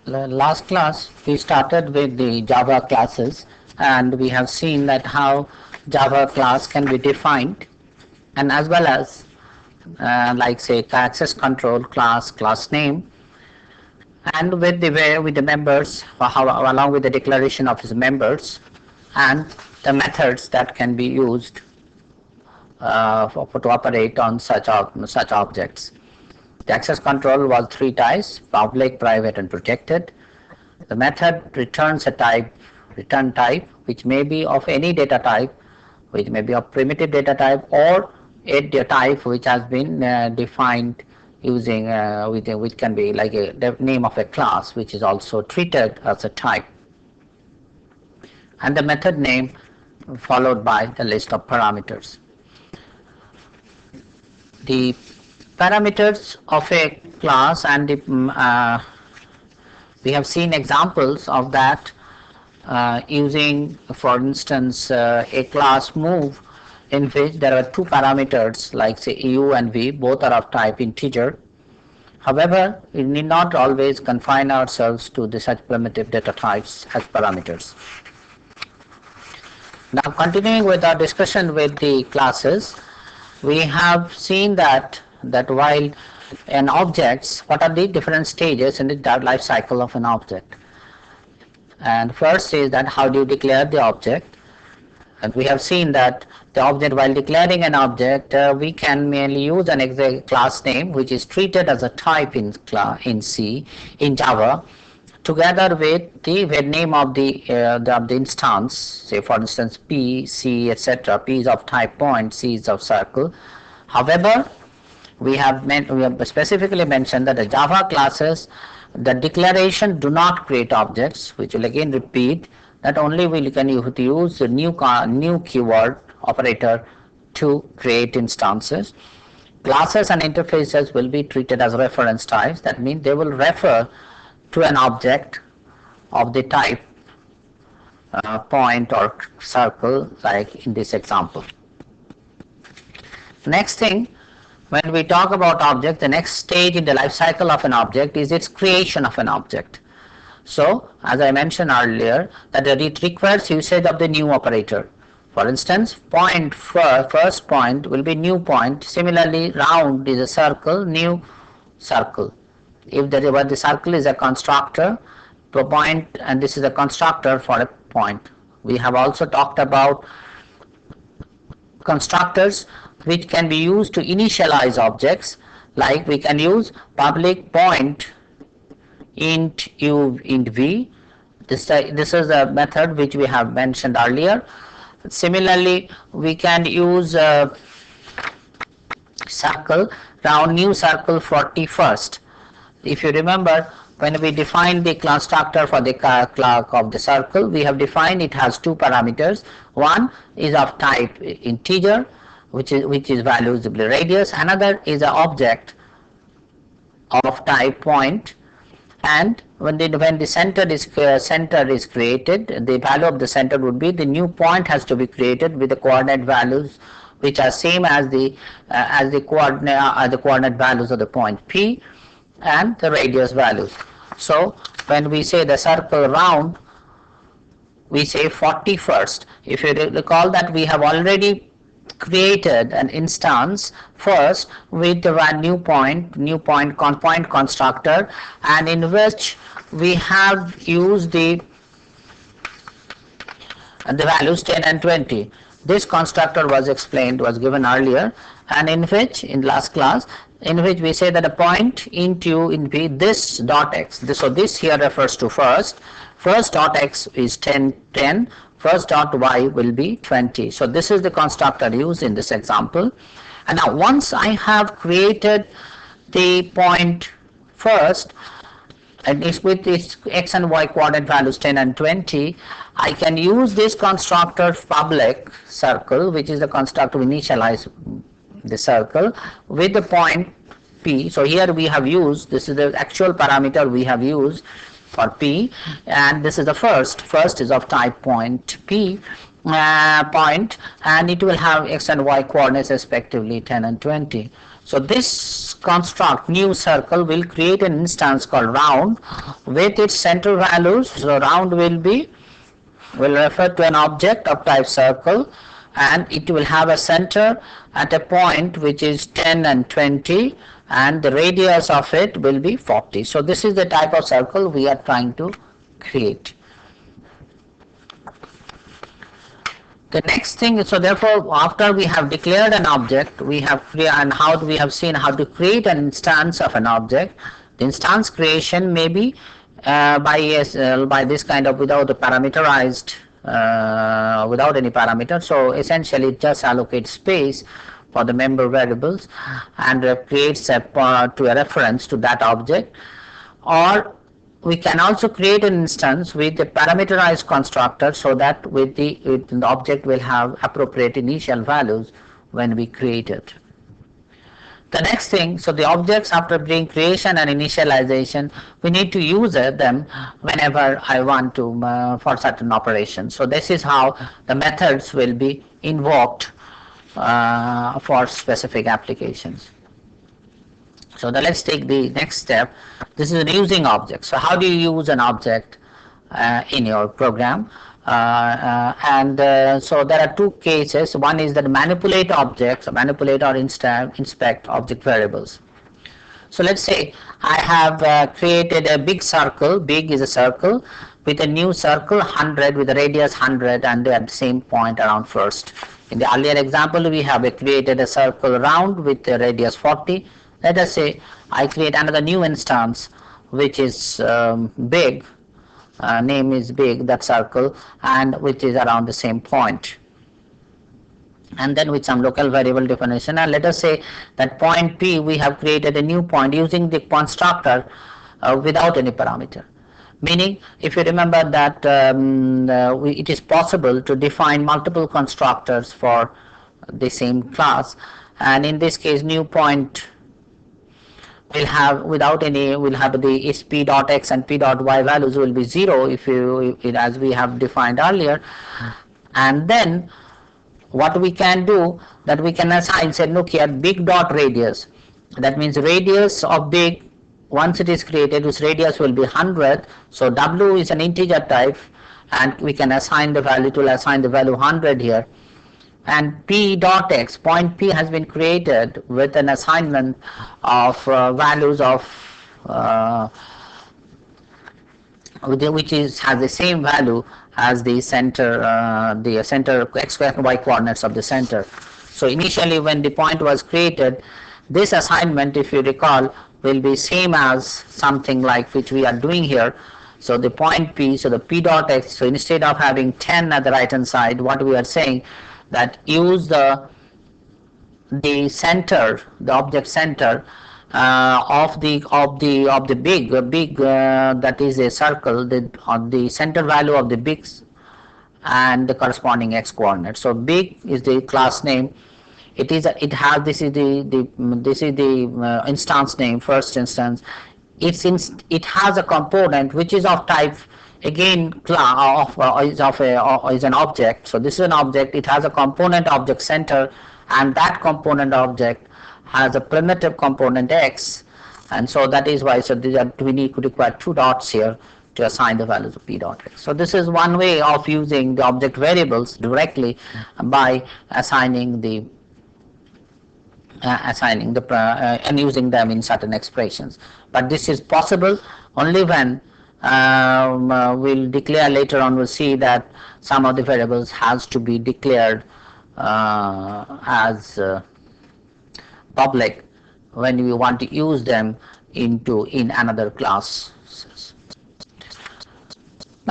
Last class we started with the Java classes, and we have seen that how Java class can be defined, and as well as like say access control class, class name, and with the members, along with the declaration of its members, and the methods that can be used to operate on such objects. The access control was three types: public, private, and protected. The method returns a return type, which may be of any data type, which may be of primitive data type, or a data type which has been defined using which can be like the name of a class, which is also treated as a type, and the method name followed by the list of parameters. The parameters of a class, and we have seen examples of that using, for instance, a class move in which there are two parameters like say u and v, both are of type integer. However, we need not always confine ourselves to the such primitive data types as parameters. Now, continuing with our discussion with the classes, we have seen that while an objects, what are the different stages in the life cycle of an object. And first is that how do you declare the object, and we have seen that the object, while declaring an object, we can mainly use an exact class name which is treated as a type in C, in Java, together with the name of the instance. Say for instance P, C, etc. P is of type point, C is of circle. However, we have specifically mentioned that the Java classes, the declaration do not create objects, which will again repeat that only we can use the new keyword operator to create instances. Classes and interfaces will be treated as reference types. That means they will refer to an object of the type point or circle, like in this example. Next thing, when we talk about object, the next stage in the life cycle of an object is its creation of an object. So, as I mentioned earlier, that it requires usage of the new operator. For instance, point first point will be new point. Similarly, round is a circle, new circle. If the circle is a constructor, point, and this is a constructor for a point. We have also talked about constructors which can be used to initialize objects, like we can use public point int u int v. This is a method which we have mentioned earlier. Similarly, we can use circle, round new circle 41st. If you remember, when we define the constructor for the clock of the circle, we have defined it has two parameters. One is of type integer, which is values radius. Another is an object of type point, and when the center is created, the value of the center would be the new point has to be created with the coordinate values which are same as the coordinate values of the point P and the radius values. So when we say the circle round, we say 41st. If you recall that we have already created an instance first with the new point constructor, and in which we have used the values 10 and 20. This constructor was given earlier, and in which in last class, in which we say that a point int u in v, this dot x, so this here refers to first dot x is 10, first dot y will be 20. So this is the constructor used in this example. And now once I have created the point first, and it's with its x and y coordinate values 10 and 20, I can use this constructor public circle, which is the constructor to initialize the circle, with the point P. So here we have used, this is the actual parameter we have used for P, and this is the first is of type point P, point, and it will have x and y coordinates respectively 10 and 20. So this construct new circle will create an instance called round with its center values. So round will refer to an object of type circle, and it will have a center at a point which is 10 and 20, and the radius of it will be 40. So this is the type of circle we are trying to create. The next thing, so therefore after we have declared an object, we have we have seen how to create an instance of an object. The instance creation may be by this kind of without the parameterized without any parameter. So essentially it just allocates space for the member variables and creates a to a reference to that object. Or we can also create an instance with a parameterized constructor, so that with the object will have appropriate initial values when we create it. The next thing, so the objects after being creation and initialization, we need to use them whenever I want to for certain operations. So this is how the methods will be invoked for specific applications. So let's take the next step. This is using objects. So how do you use an object in your program? So there are two cases. One is that manipulate objects, manipulate or inspect object variables. So let's say I have created a big circle. Big is a circle with a new circle 100 with a radius 100, and at the same point around first. In the earlier example, we have created a circle round with a radius 40. Let us say I create another new instance which is big, name is big, that circle, and which is around the same point, and then with some local variable definition. And let us say that point P, we have created a new point using the constructor without any parameter. Meaning, if you remember that it is possible to define multiple constructors for the same class, and in this case new point will have the p dot x and p dot y values will be 0 as we have defined earlier. And then what we can do, that we can assign, say, look here, big dot radius. That means radius of big, once it is created, its radius will be 100. So w is an integer type, and we can assign the value 100 here. And p dot x, point P has been created with an assignment of values of which has the same value as the center x and y coordinates of the center. So initially when the point was created, this assignment, if you recall, will be same as something like which we are doing here. So the point P, so the p dot x, so instead of having 10 at the right hand side, what we are saying, that use the center, the object center of the big that is a circle, the center value of the big and the corresponding x coordinate. So big is the class name. This is the instance name, first instance. It has a component which is of type, again, is an object. So this is an object. It has a component object center, and that component object has a primitive component x, and so that is why we require two dots here to assign the values of p dot x. So this is one way of using the object variables directly by assigning and using them in certain expressions. But this is possible only when we'll declare later on. We'll see that some of the variables has to be declared as public when we want to use them in another class.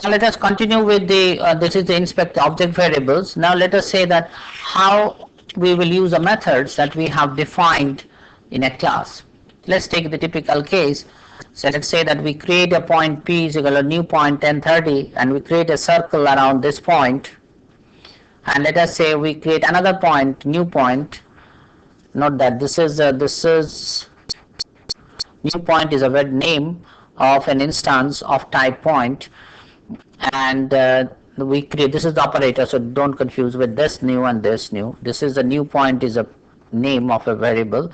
Now let us continue with this is the inspect object variables. Now let us say that how we will use the methods that we have defined in a class. Let's take the typical case. So let's say that we create a point P is equal to new point 1030, and we create a circle around this point, and let us say we create another point, new point. Note that this is new point is a name of an instance of type point, and we create, this is the operator, so don't confuse with this new and this new. This is the new point, is a name of a variable,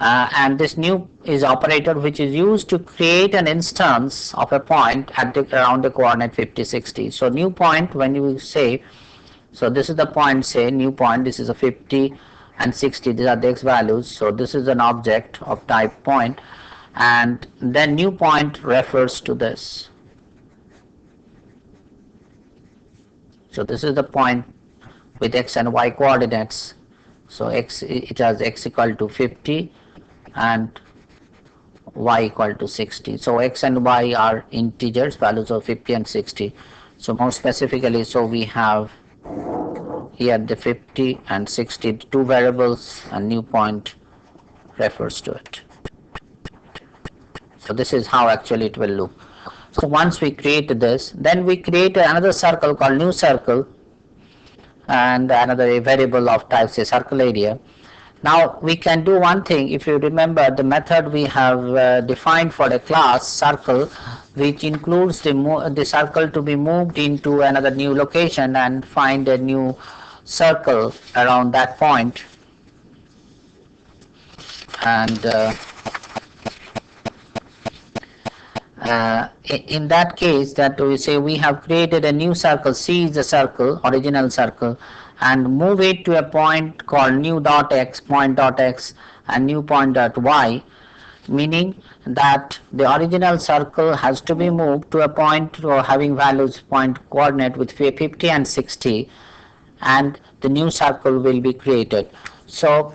and this new is operator which is used to create an instance of a point at the around the coordinate 50, 60. So new point, when you say, so this is the point, say new point, this is a 50 and 60, these are the x values. So this is an object of type point, and then new point refers to this. So this is the point with x and y coordinates. So x, it has x equal to 50 and y equal to 60. So x and y are integers, values of 50 and 60. So more specifically, so we have here the 50 and 60, two variables, and new point refers to it. So this is how actually it will look. So once we create this, then we create another circle called new circle, and another variable of type, say circle area. Now we can do one thing. If you remember the method we have defined for the class circle, which includes the circle to be moved into another new location and find a new circle around that point, and in that case, that we say we have created a new circle, C is the circle, original circle, and move it to a point called new dot x, point dot x, and new point dot y, meaning that the original circle has to be moved to a point or having values point coordinate with 50 and 60, and the new circle will be created. So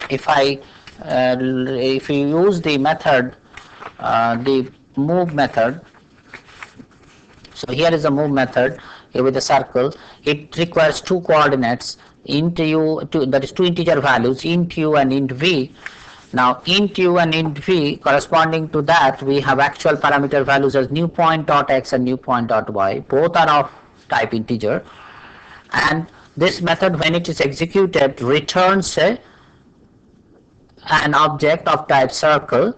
if if you use the method, the move method, so here is a move method with a circle. It requires two coordinates, int u, that is two integer values, int u and int v. Now int u and int v, corresponding to that we have actual parameter values as new point dot x and new point dot y, both are of type integer, and this method when it is executed returns an object of type circle,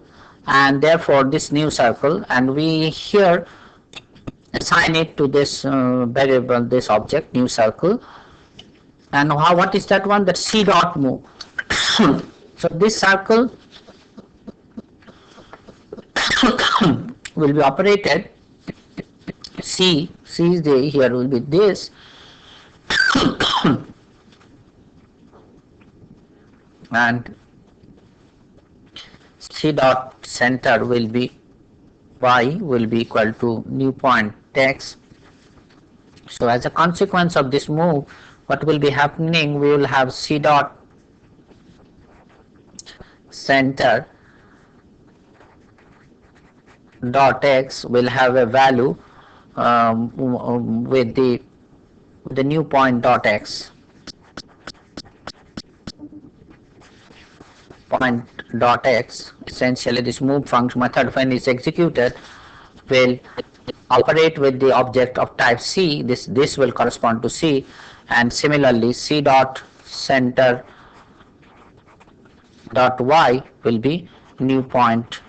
and therefore this new circle, and we here assign it to this variable, this object new circle. And what is that one? That c dot move. So this circle will be operated, c is the, here will be this and c dot center will be y will be equal to new point x. So as a consequence of this move, what will be happening, we will have c dot center dot x will have a value with the new point dot x, point dot x. Essentially this move function method when it's executed will operate with the object of type c, this will correspond to c, and similarly c dot center dot y will be new point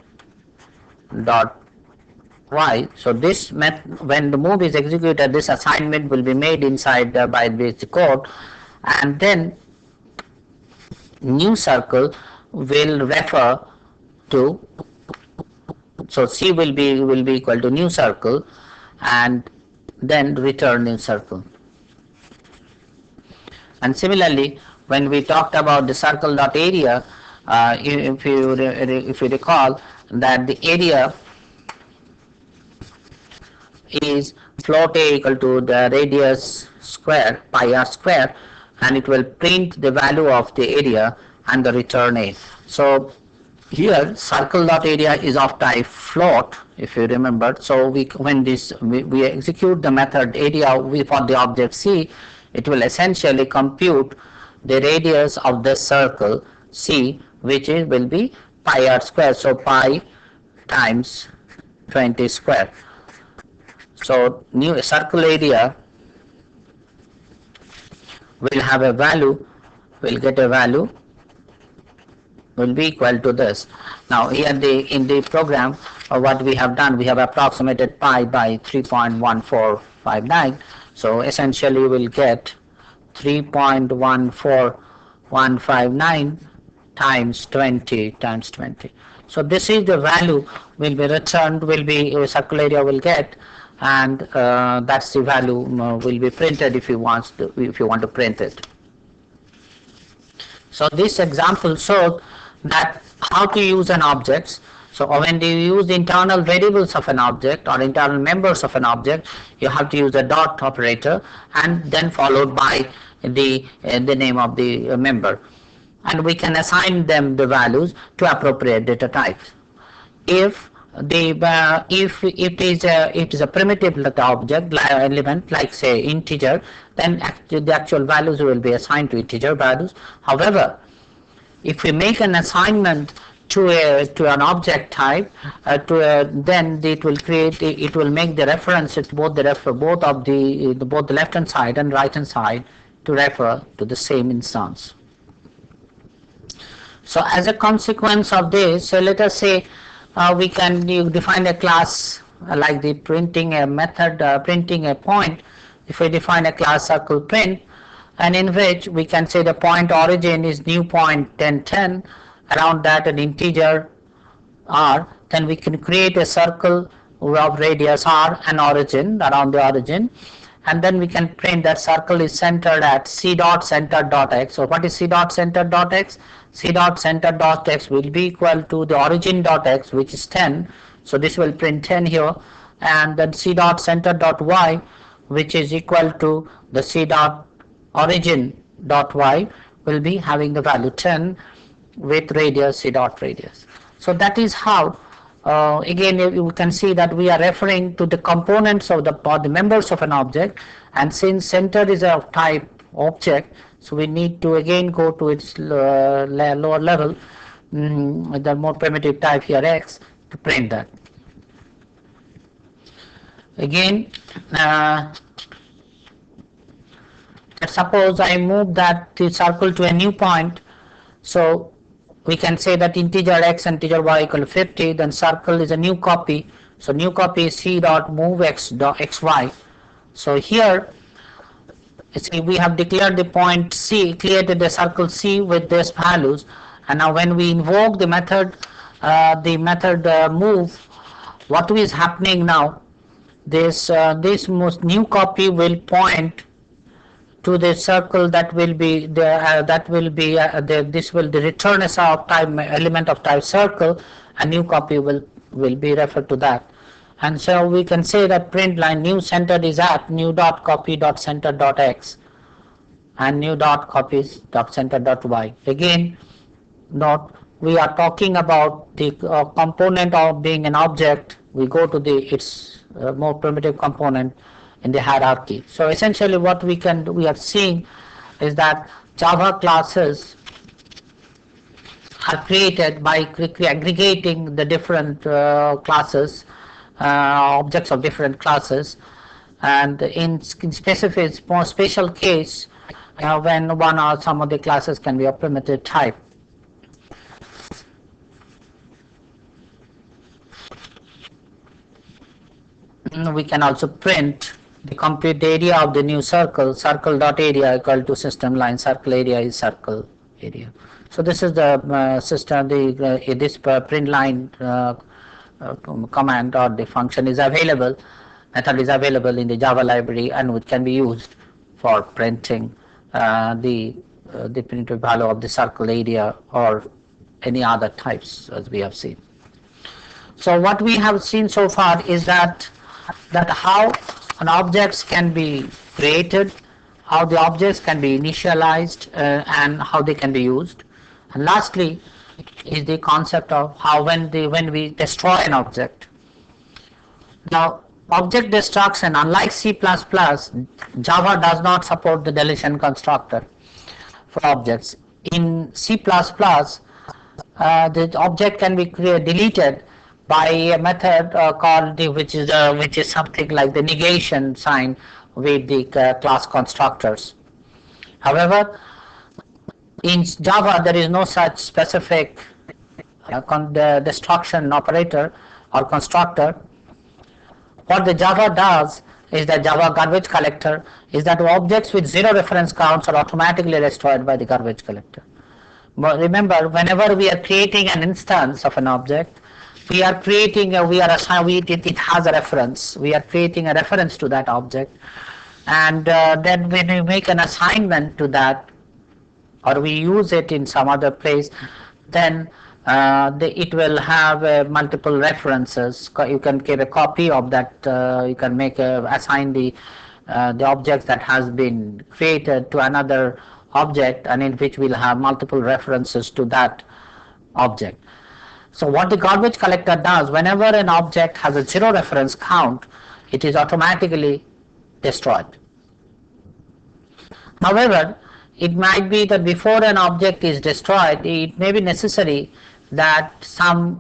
dot y. So this when the move is executed, this assignment will be made inside by this code, and then new circle will refer to, so c will be equal to new circle and then return new circle. And similarly when we talked about the circle dot area, if you recall that the area is float a equal to the radius square, pi r square, and it will print the value of the area and the return a. So here circle dot area is of type float, if you remember. So when we execute the method area for the object c, it will essentially compute the radius of the circle c, which will be pi r square, so pi times 20 square. So new circle area will have a value, will get a value, will be equal to this. Now here in the program what we have done, we have approximated pi by 3.1459, So essentially you will get 3.14159 times 20 times 20. So this is the value will be returned, will be circle area will get, and that's the value will be printed if you want to print it. So this example showed that how to use an object. So when you use the internal variables of an object or internal members of an object, you have to use the dot operator and then followed by the name of the member, and we can assign them the values to appropriate data types. If if it is a primitive object element like say integer, then the actual values will be assigned to integer values. However, if we make an assignment to an object type, then it will make the reference to both the left hand side and right hand side to refer to the same instance. So as a consequence of this, so let us say we can define a class like the printing a method printing a point. If we define a class circle print, and in which we can say the point origin is new point 1010, around that an integer r, then we can create a circle of radius r and origin around the origin, and then we can print that circle is centered at c dot center dot x. So what is c dot center dot x? C dot center dot x will be equal to the origin dot x, which is 10. So this will print 10 here, and then c dot center dot y, which is equal to the c dot origin dot y, will be having the value 10 with radius c dot radius. So that is how again you can see that we are referring to the components of the members of an object, and since center is a type object, so we need to again go to its lower level, the more primitive type here x, to print that. Again, suppose I move the circle to a new point, so we can say that integer x and integer y equal to 50, then circle is a new copy, so new copy is c dot move x dot xy. So here see we have declared the point c, created the circle c with these values, and now when we invoke the method move, what is happening now, this most new copy will point to the circle that will be this will return as a type element of type circle, and new copy will be referred to that. And so we can say that print line new centered is at new dot copy dot center dot x and new dot copies dot center dot y. Again, note we are talking about the component of being an object. We go to its more primitive component in the hierarchy. So essentially what we are seeing is that Java classes are created by aggregating the different classes, objects of different classes, and in specific more special case when one or some of the classes can be of primitive type. We can also print the complete area of the new circle, circle dot area equal to system line circle area is circle area. So this is the system, this print line command or the function is available, method is available in the Java library, and it can be used for printing the primitive value of the circle area or any other types as we have seen. So what we have seen so far is that how an objects can be created, how the objects can be initialized, and how they can be used. And lastly is the concept of how when we destroy an object. Now object destruction, unlike C++, Java does not support the deletion constructor for objects. In C++, the object can be deleted by a method called which is something like the negation sign with the class constructors. However, in Java there is no such specific destruction operator or constructor. What the Java does is the Java garbage collector, is that objects with zero reference counts are automatically destroyed by the garbage collector. But remember, whenever we are creating an instance of an object, we are creating it has a reference. We are creating a reference to that object, and then when we make an assignment to that, or we use it in some other place, then it will have multiple references. You can give a copy of that. You can assign the object that has been created to another object, and in which we'll have multiple references to that object. So what the garbage collector does, whenever an object has a zero reference count, it is automatically destroyed. However, it might be that before an object is destroyed, it may be necessary that some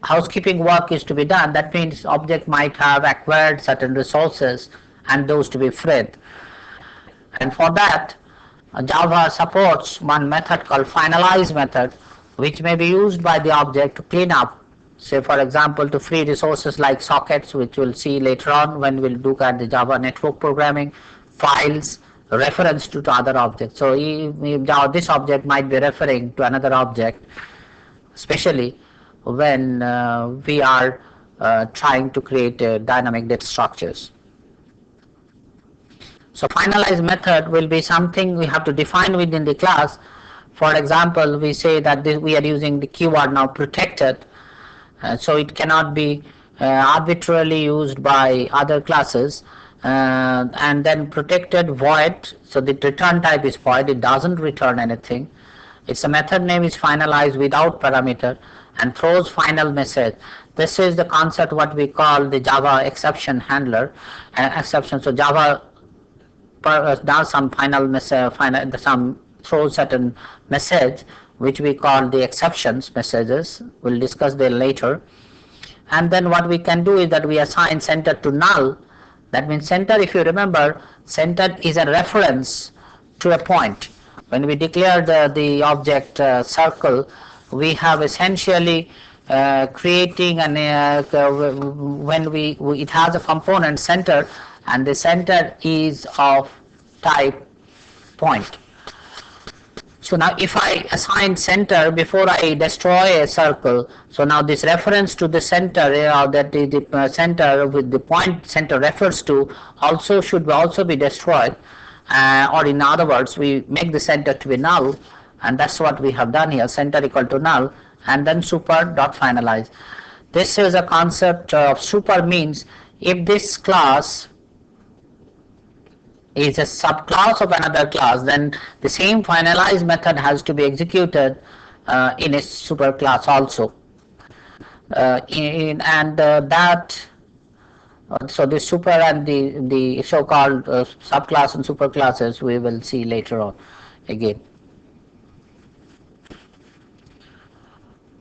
housekeeping work is to be done. That means object might have acquired certain resources and those to be freed. And for that, Java supports one method called finalize method, which may be used by the object to clean up, say for example, to free resources like sockets, which we'll see later on when we'll look at the Java network programming, files, reference to other objects. So this object might be referring to another object, especially when we are trying to create dynamic data structures. So finalize method will be something we have to define within the class. For example, we say that we are using the keyword now protected, so it cannot be arbitrarily used by other classes, and then protected void, so the return type is void, it doesn't return anything. Its method name is finalize without parameter and throws final message. This is the concept what we call the Java exception handler exception. So Java does some final message, throws certain message which we call the exceptions messages. We'll discuss them later. And then what we can do is that we assign center to null. That means center, if you remember, center is a reference to a point. When we declare the object circle, we have essentially creating an it has a component center, and the center is of type point. So now if I assign center before I destroy a circle, so now this reference to the center, that is the center with the point center refers to, should also be destroyed, or in other words, we make the center to be null, and that's what we have done here, center equal to null, and then super dot finalize. This is a concept of super, means if this class is a subclass of another class, then the same finalize method has to be executed in a super class also. So the super and the so-called subclass and super classes we will see later on again.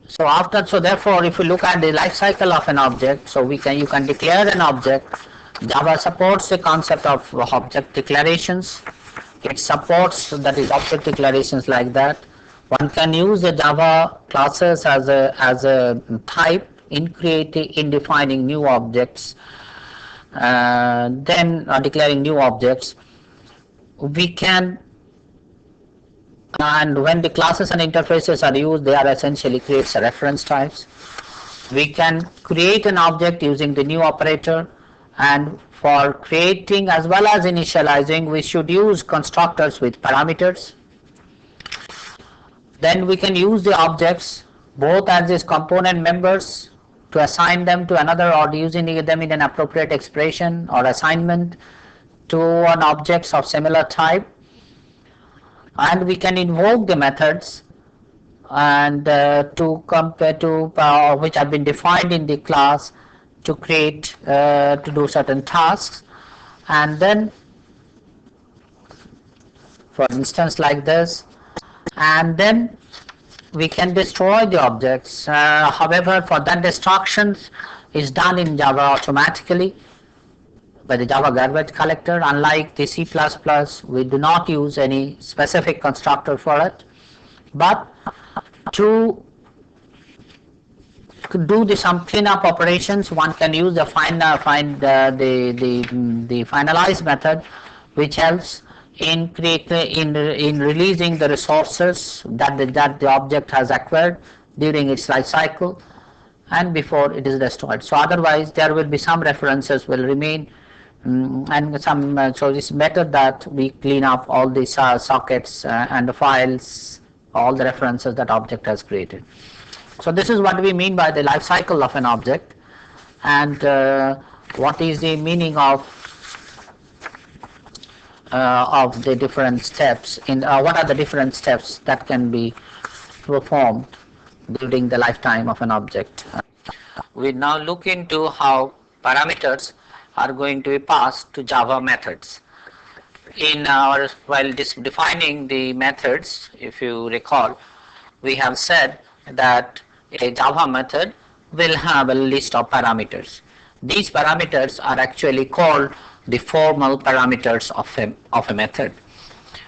So therefore, if you look at the life cycle of an object, so you can declare an object. Java supports the concept of object declarations. It supports, that is, object declarations like that. One can use the Java classes as a type in defining new objects, then declaring new objects. We can, and when the classes and interfaces are used, they are essentially creates reference types. We can create an object using the new operator. And for creating as well as initializing, we should use constructors with parameters. Then we can use the objects both as these component members to assign them to another, or using them in an appropriate expression or assignment to an objects of similar type. And we can invoke the methods and to compare to which have been defined in the class to create to do certain tasks, and then for instance like this, and then we can destroy the objects. However, for that destruction is done in Java automatically by the Java garbage collector. Unlike the C++, we do not use any specific constructor for it, but to do some cleanup operations, one can use the the finalize method, which helps in releasing the resources that the object has acquired during its life cycle and before it is destroyed. So otherwise there will be some references will remain, and some so this method that we clean up all these sockets and the files, all the references that object has created. So this is what we mean by the life cycle of an object, and what is the meaning of the different steps in what are the different steps that can be performed during the lifetime of an object. We now look into how parameters are going to be passed to Java methods. In our while defining the methods, if you recall, we have said that a Java method will have a list of parameters. These parameters are actually called the formal parameters of a method.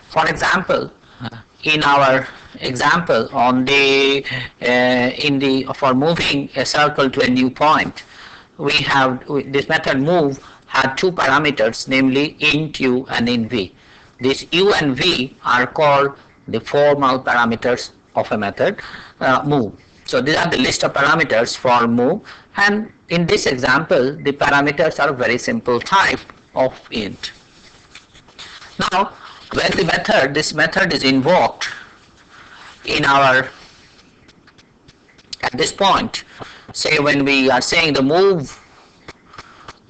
For example, in our example on the for moving a circle to a new point, we have this method move had two parameters, namely int u and int v. These u and v are called the formal parameters of a method move. So these are the list of parameters for move, and in this example the parameters are very simple type of int. Now when this method is invoked in our at this point, say when we are saying the move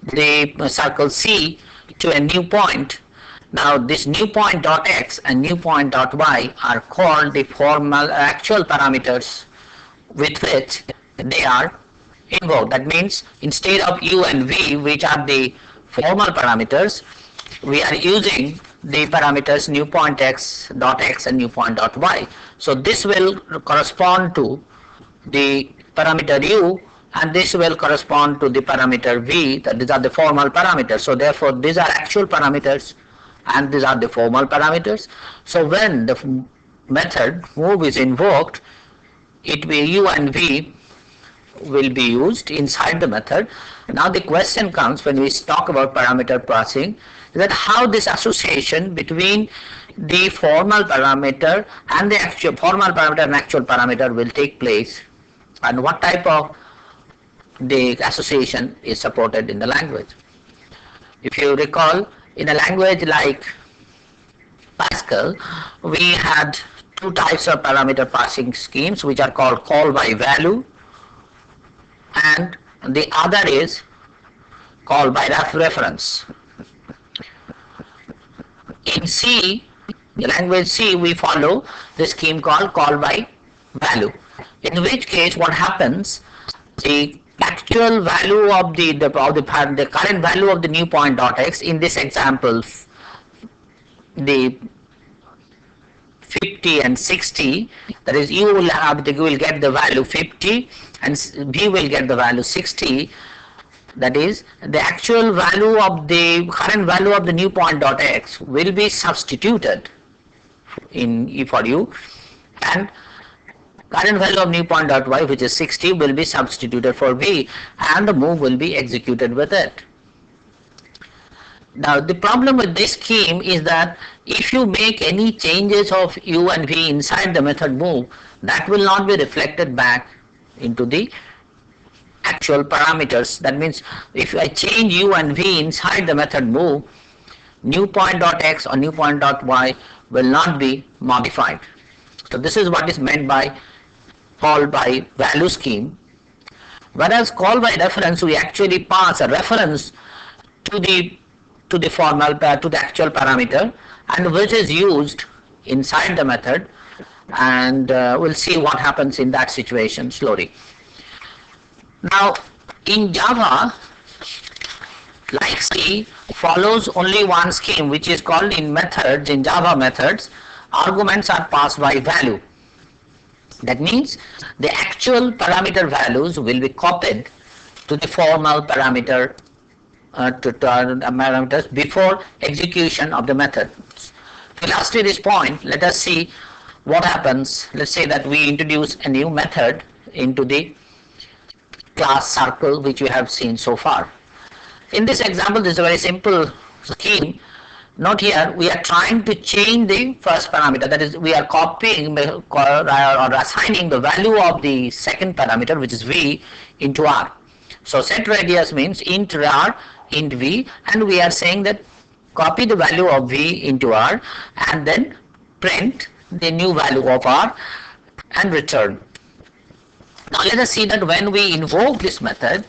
the circle C to a new point, now this new point dot x and new point dot y are called the formal actual parameters with which they are invoked. That means instead of u and v, which are the formal parameters, we are using the parameters new point x dot x and new point dot y. So this will correspond to the parameter u, and this will correspond to the parameter v. That these are the formal parameters. So therefore these are actual parameters and these are the formal parameters. So when the method move is invoked, it will u and v will be used inside the method. Now the question comes when we talk about parameter passing, that how this association between the formal parameter and the actual formal parameter and actual parameter will take place, and what type of the association is supported in the language. If you recall, in a language like Pascal, we had two types of parameter passing schemes, which are called call by value, and the other is call by reference. In C, the language C, we follow the scheme called call by value, in which case what happens, the actual value of the current value of the new point dot x, in this example the 50 and 60, that is you will get the value 50 and v will get the value 60. That is, the actual value of the current value of the new point dot x will be substituted in for u, and current value of new point dot y, which is 60, will be substituted for v, and the move will be executed with it. Now the problem with this scheme is that if you make any changes of u and v inside the method move, that will not be reflected back into the actual parameters. That means if I change u and v inside the method move, new point dot x or new point dot y will not be modified. So this is what is meant by call by value scheme. Whereas call by reference, we actually pass a reference to the formal to the actual parameter, and which is used inside the method, and we'll see what happens in that situation slowly. Now in Java, like C, follows only one scheme, which is called in methods. In Java methods, arguments are passed by value. That means the actual parameter values will be copied to the formal parameter parameters before execution of the method. To illustrate this point, let us see what happens. Let's say that we introduce a new method into the class circle which we have seen so far. In this example, this is a very simple scheme. Note here, we are trying to change the first parameter, that is, we are copying or assigning the value of the second parameter, which is v, into r. So set radius means int r, int v, and we are saying that copy the value of v into r and then print the new value of r and return. Now let us see that when we invoke this method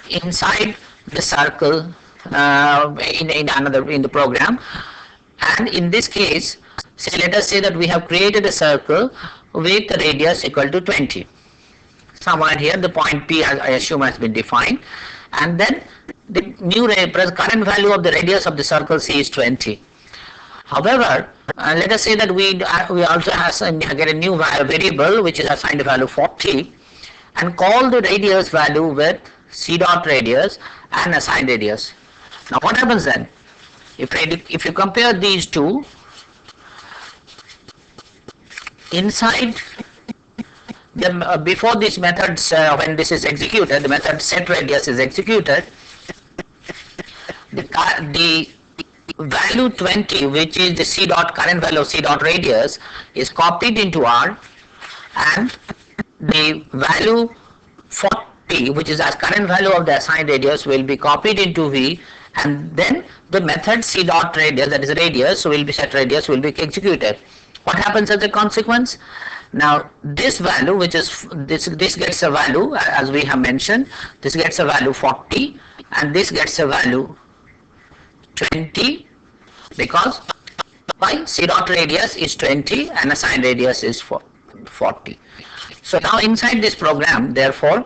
inside the circle in the program, and in this case, say let us say that we have created a circle with a radius equal to 20. Somewhere here the point P, I assume, has been defined, and then the new current value of the radius of the circle C is 20. However, let us say that we also get a new variable which is assigned a value 40 and call the radius value with C dot radius and assign radius. Now what happens then? If you compare these two, inside before this method, when this is executed, the method set radius is executed, the value 20, which is the C dot current value of C dot radius, is copied into R, and the value 40, which is as current value of the assigned radius, will be copied into V, and then the method C dot radius, that is radius, will be set radius, will be executed. What happens as a consequence? Now this value, which is this gets a value, as we have mentioned, this gets a value 40 and this gets a value 20, because by C dot radius is 20 and assigned radius is 40. So now inside this program, therefore,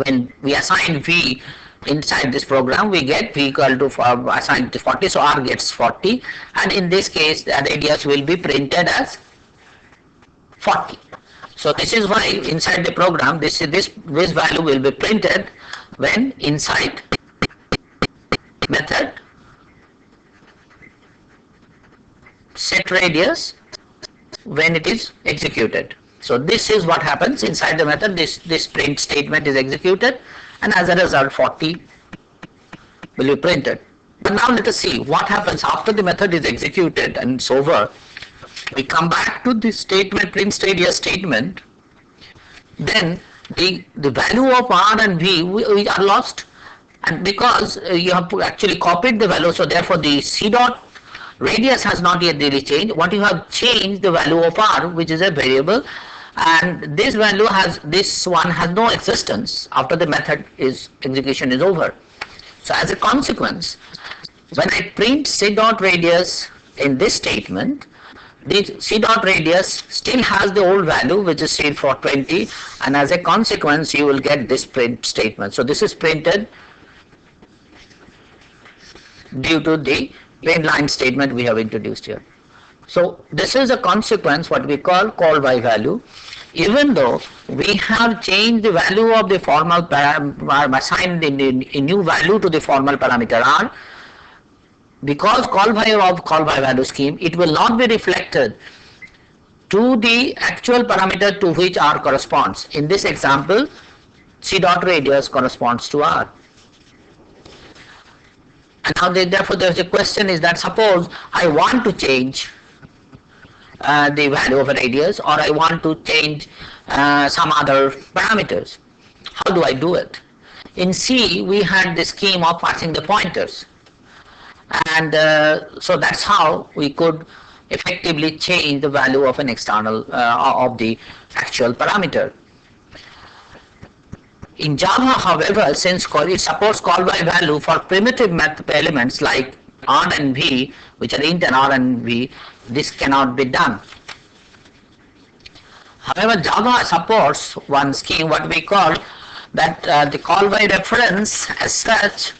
when we assign V inside this program, we get V equal to assigned to 40, so R gets 40, and in this case the radius will be printed as 40. So this is why inside the program this value will be printed when inside method set radius when it is executed. So this is what happens inside the method. This print statement is executed, and as a result 40 will be printed. But now let us see what happens after the method is executed and it's over. We come back to this statement, print radius statement, then the value of R and V we are lost, and because you have actually copied the value, so therefore the C dot radius has not yet really changed. What you have changed the value of R, which is a variable, and this value has no existence after the method execution is over. So as a consequence, when I print C dot radius in this statement, the C dot radius still has the old value, which is C for 20, and as a consequence you will get this print statement. So this is printed due to the plain line statement we have introduced here. So this is a consequence, what we call by value. Even though we have changed the value of the formal parameter, assigned a new value to the formal parameter R, because call by value scheme, it will not be reflected to the actual parameter to which R corresponds. In this example, C dot radius corresponds to R. And now therefore there is a question is that suppose I want to change the value of a radius, or I want to change some other parameters. How do I do it? In C we had the scheme of passing the pointers, and so that's how we could effectively change the value of an external of the actual parameter. In Java, however, since it supports call by value for primitive elements like R and V, which are int and R and V, this cannot be done. However, Java supports one scheme, what we call that the call by reference as such,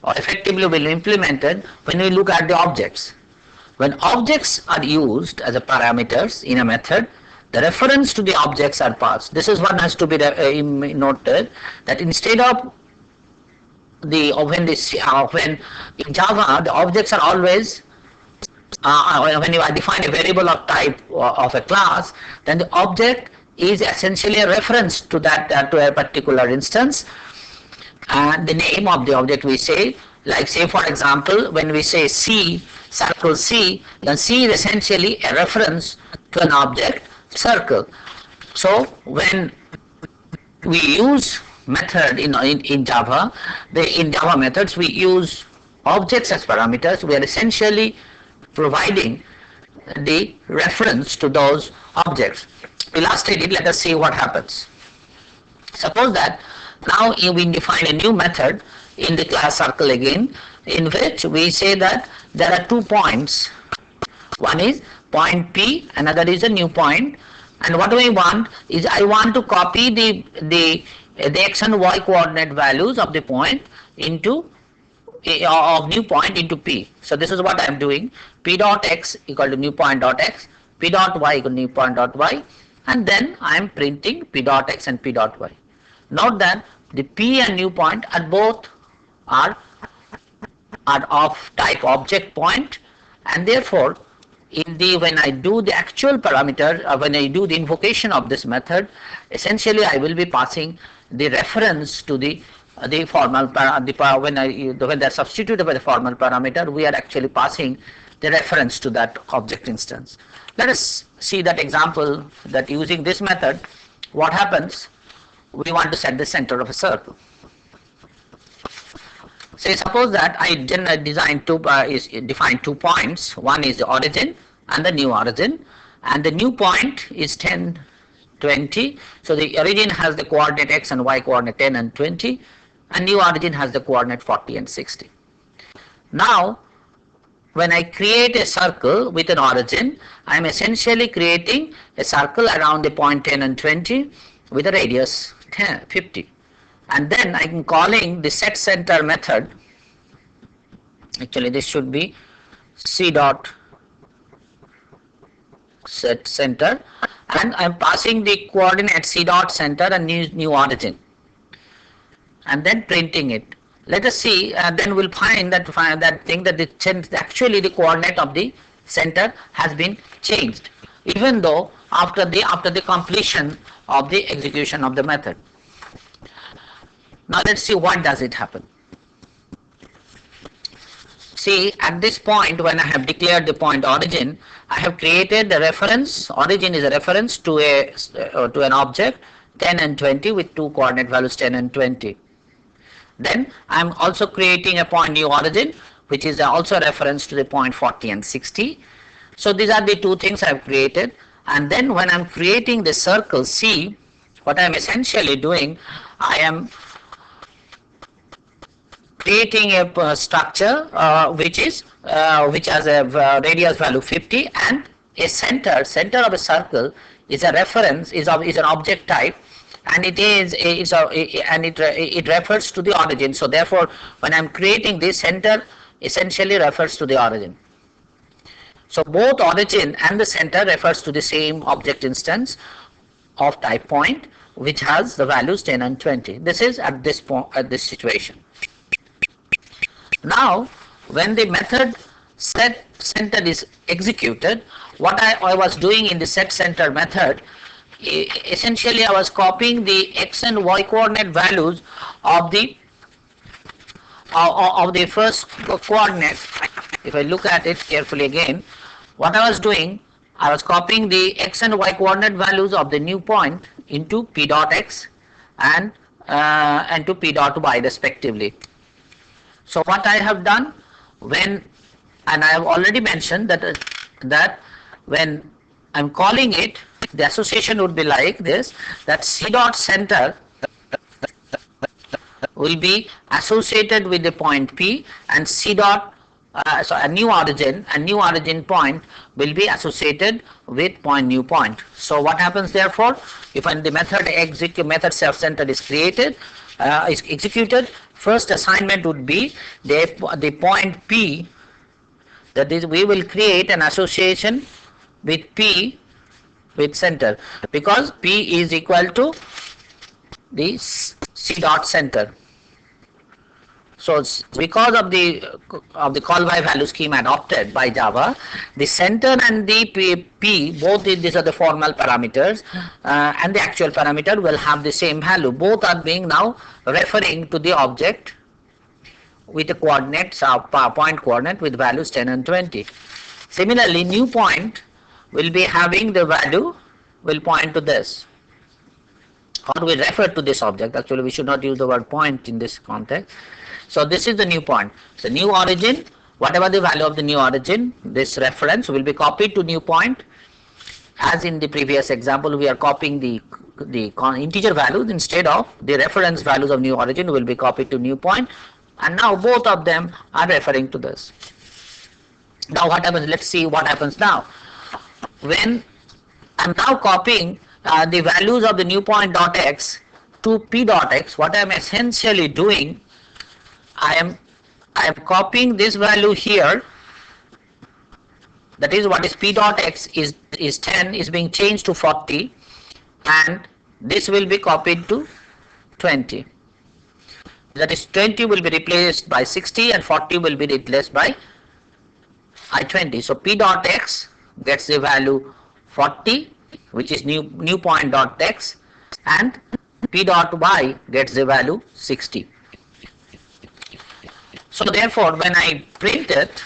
or effectively will be implemented when we look at the objects. When objects are used as a parameters in a method, the reference to the objects are passed. This is what has to be noted, that instead of when in Java the objects are always when you define a variable of type of a class, then the object is essentially a reference to that to a particular instance, and the name of the object we say, like say for example when we say C, circle C, then C is essentially a reference to an object circle. So when we use method in Java, in Java methods we use objects as parameters. We are essentially providing the reference to those objects. Illustrated, let us see what happens. Suppose that now we define a new method in the class circle again, in which we say that there are 2 points. One is point P, another is a new point, and what we want is I want to copy the x and y coordinate values of the point into of new point into P. So this is what I am doing. P dot x equal to new point dot x, P dot y equal to new point dot y, and then I am printing P dot x and P dot y. Note that the P and new point are both are of type object point, and therefore in the when I do the actual parameter, when I do the invocation of this method, essentially I will be passing the reference to the formal when they are substituted by the formal parameter, we are actually passing the reference to that object instance. Let us see that example, that using this method what happens. We want to set the center of a circle. Say suppose that I define 2 points. One is the origin and the new origin, and the new point is 10, 20. So the origin has the coordinate x and y coordinate 10 and 20, and new origin has the coordinate 40 and 60. Now when I create a circle with an origin, I am essentially creating a circle around the point 10 and 20 with a radius 50, and then I am calling the set center method. Actually this should be C dot set center, and I am passing the coordinate C dot center and new origin, and then printing it. Let us see, then we'll find that actually the coordinate of the center has been changed, even though after the completion of the execution of the method. Now let's see what does it happen. See, at this point when I have declared the point origin, I have created the reference. Origin is a reference to an object 10 and 20 with 2 coordinate values 10 and 20. Then I am also creating a point new origin, which is also a reference to the point 40 and 60. So these are the 2 things I have created. And then when I am creating the circle C, what I am essentially doing, I am creating a structure which has a radius value 50, and a center of a circle is a reference, is an object type, and it refers to the origin. So therefore when I am creating this, center essentially refers to the origin. So both origin and the center refers to the same object instance of type point, which has the values 10 and 20. This is at this point, at this situation. Now when the method set center is executed, what I was doing in the set center method, essentially I was copying the x and y coordinate values of the first coordinate. If I look at it carefully again, what I was doing, I was copying the x and y coordinate values of the new point into P dot x and to P dot y respectively. So what I have done, and I have already mentioned that when I am calling it, the association would be like this, that C dot center will be associated with the point P, and C dot so a new origin point will be associated with point new point. So what happens therefore, if when the method self center is created, is executed, first assignment would be the point P, that is we will create an association with P with center, because P is equal to the C dot center. So because of the call by value scheme adopted by Java, the center and the p both these are the formal parameters, and the actual parameter will have the same value. Both are being now referring to the object with the coordinates point coordinate with values 10 and 20. Similarly, new point will be having the value will point to this, or we refer to this object. Actually, we should not use the word point in this context. So this is the new point. So new origin, whatever the value of the new origin, this reference will be copied to new point. As in the previous example, we are copying the integer values instead of the reference values of new origin will be copied to new point, and now both of them are referring to this. Now what happens? Let's see what happens now. When I am now copying the values of the new point dot x to p dot x, what I am essentially doing, I am copying this value here, that is what is p dot x is 10 is being changed to 40, and this will be copied to 20. That is 20 will be replaced by 60 and 40 will be replaced by I20. So p dot x gets the value 40, which is new point dot x, and p dot y gets the value 60. So therefore, when I print it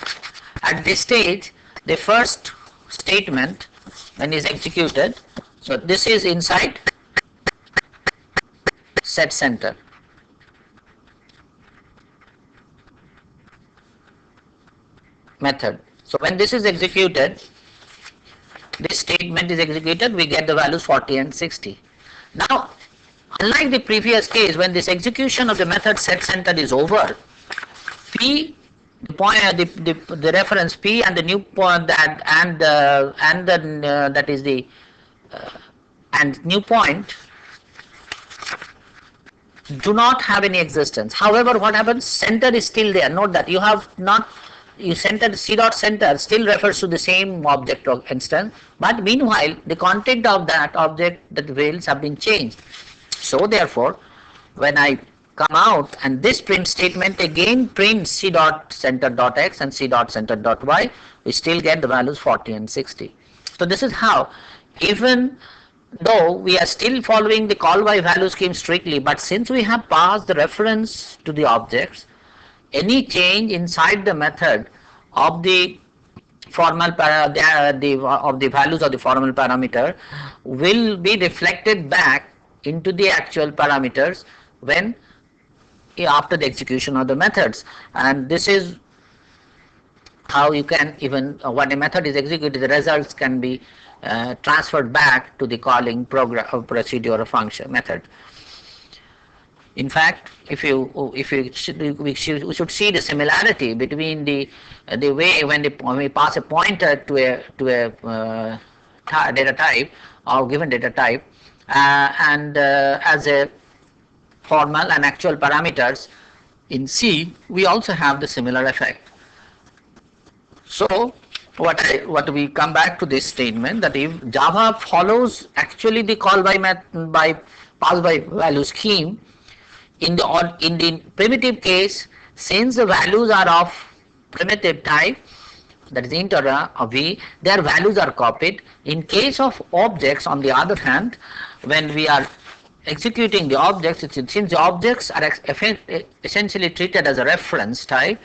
at this stage, the first statement when is executed, so this is inside set center. Method. So when this is executed, this statement is executed, we get the values 40 and 60. Now, unlike the previous case, when this execution of the method set center is over, p the point the reference p and the new point that that is the and new point do not have any existence. However, what happens? Center is still there. Note that you have not center c dot center still refers to the same object or instance, but meanwhile the content of that object, that values have been changed. So therefore, when I come out and this print statement again prints c dot center dot x and c dot center dot y, we still get the values 40 and 60. So this is how, even though we are still following the call by value scheme strictly, but since we have passed the reference to the objects, any change inside the method of the formal of the values of the formal parameter will be reflected back into the actual parameters when after the execution of the methods. And this is how you can, even when a method is executed, the results can be transferred back to the calling program procedure or function method. In fact, we should see the similarity between the way when we pass a pointer to a data type or given data type and as a formal and actual parameters in C, we also have the similar effect. So what we come back to this statement, that if Java follows actually the call by pass by value scheme, in the primitive case, since the values are of primitive type, that is integer or v, their values are copied. In case of objects, on the other hand, when we are executing the objects, since the objects are essentially treated as a reference type,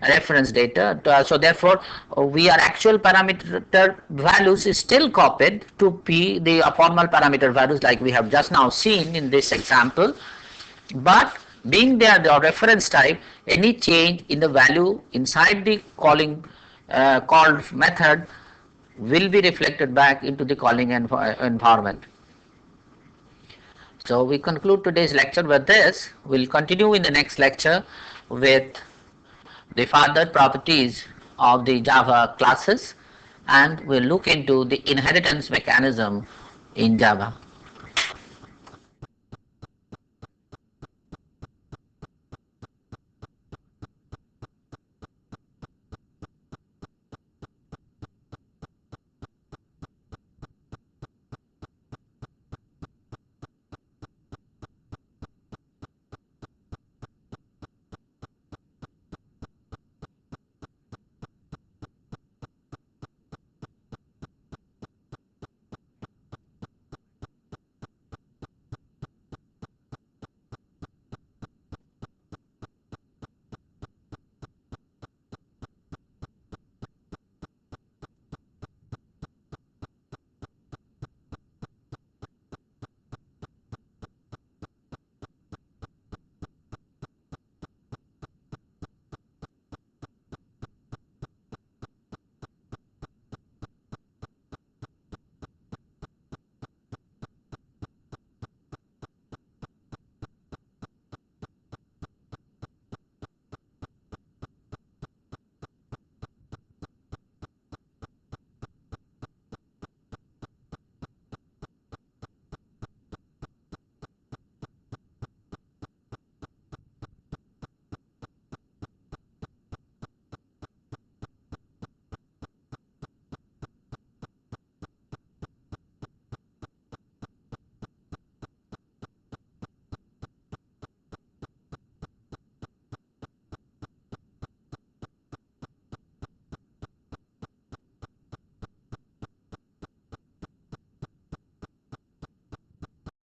reference data, so therefore we are actual parameter values is still copied to p, the formal parameter values like we have just now seen in this example. But being they are the reference type, any change in the value inside the called method will be reflected back into the calling environment. So we conclude today's lecture with this. We'll continue in the next lecture with the further properties of the Java classes, and we'll look into the inheritance mechanism in Java.